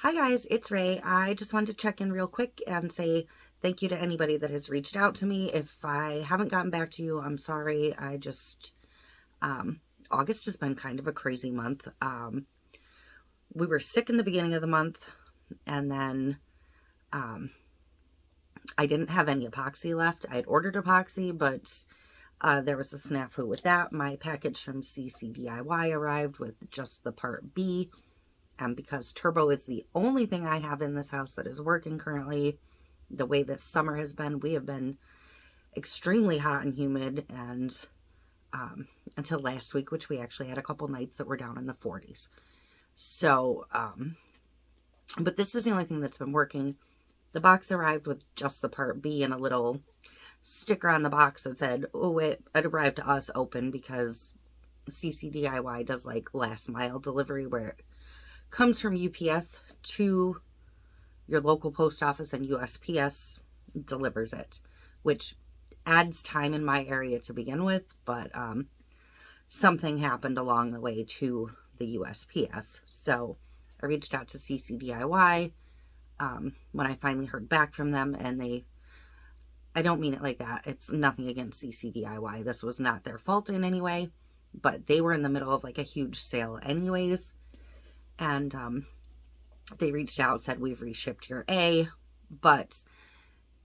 Hi guys, it's Ray. I just wanted to check in real quick and say thank you to anybody that has reached out to me. If I haven't gotten back to you, I'm sorry. August has been kind of a crazy month. We were sick in the beginning of the month, and then I didn't have any epoxy left. I had ordered epoxy, but there was a snafu with that. My package from CC DIY arrived with just the part B. And because turbo is the only thing I have in this house that is working currently, the way this summer has been, we have been extremely hot and humid, and until last week, which we actually had a couple nights that were down in the 40s. So, but this is the only thing that's been working. The box arrived with just the part B and a little sticker on the box that said, oh, it arrived to us open, because CC DIY does like last mile delivery where it comes from UPS to your local post office and USPS delivers it, which adds time in my area to begin with, but something happened along the way to the USPS. So I reached out to CC DIY when I finally heard back from them, and I don't mean it like that. It's nothing against CC DIY. This was not their fault in any way, but they were in the middle of like a huge sale anyways. And they reached out, said, we've reshipped your A, but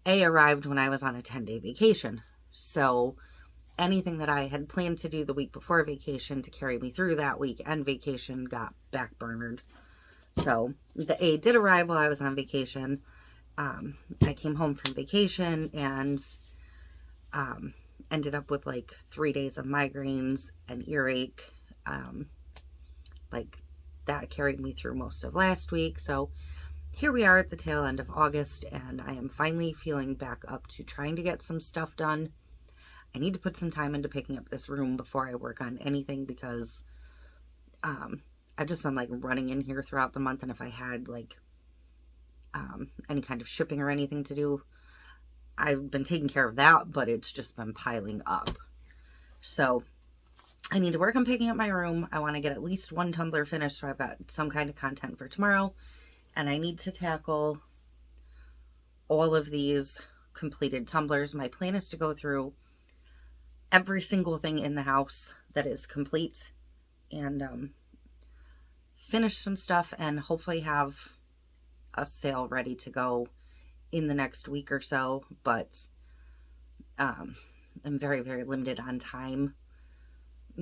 A arrived when I was on a 10-day vacation. So anything that I had planned to do the week before vacation to carry me through that week and vacation got backburnered. So the A did arrive while I was on vacation. I came home from vacation and ended up with like 3 days of migraines and earache. That carried me through most of last week. So here we are at the tail end of August, and I am finally feeling back up to trying to get some stuff done. I need to put some time into picking up this room before I work on anything, because I've just been like running in here throughout the month, and if I had like any kind of shipping or anything to do, I've been taking care of that, but it's just been piling up. So I need to work on picking up my room. I want to get at least one tumbler finished so I've got some kind of content for tomorrow. And I need to tackle all of these completed tumblers. My plan is to go through every single thing in the house that is complete and finish some stuff, and hopefully have a sale ready to go in the next week or so. But I'm very, very limited on time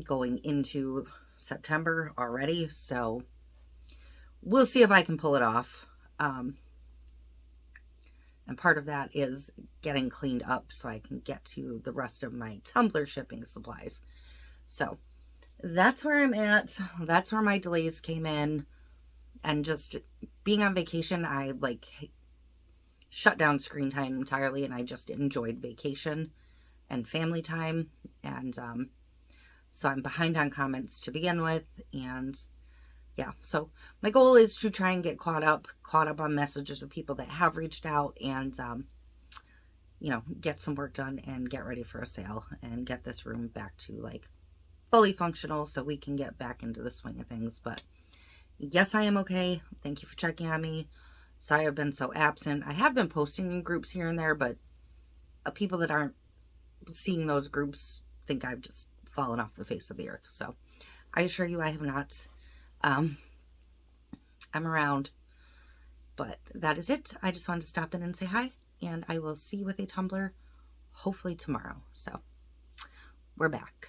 going into September already, so we'll see if I can pull it off. And part of that is getting cleaned up so I can get to the rest of my tumbler shipping supplies. So that's where I'm at. That's where my delays came in. And just being on vacation, I like shut down screen time entirely, and I just enjoyed vacation and family time. And so I'm behind on comments to begin with, and yeah, so my goal is to try and get caught up on messages of people that have reached out, and get some work done and get ready for a sale and get this room back to like fully functional so we can get back into the swing of things. But yes, I am okay. Thank you for checking on me. Sorry I've been so absent. I have been posting in groups here and there, but people that aren't seeing those groups think I've just fallen off the face of the earth. So I assure you I have not. I'm around, but that is it. I just wanted to stop in and say hi, and I will see you with a tumbler hopefully tomorrow. So we're back.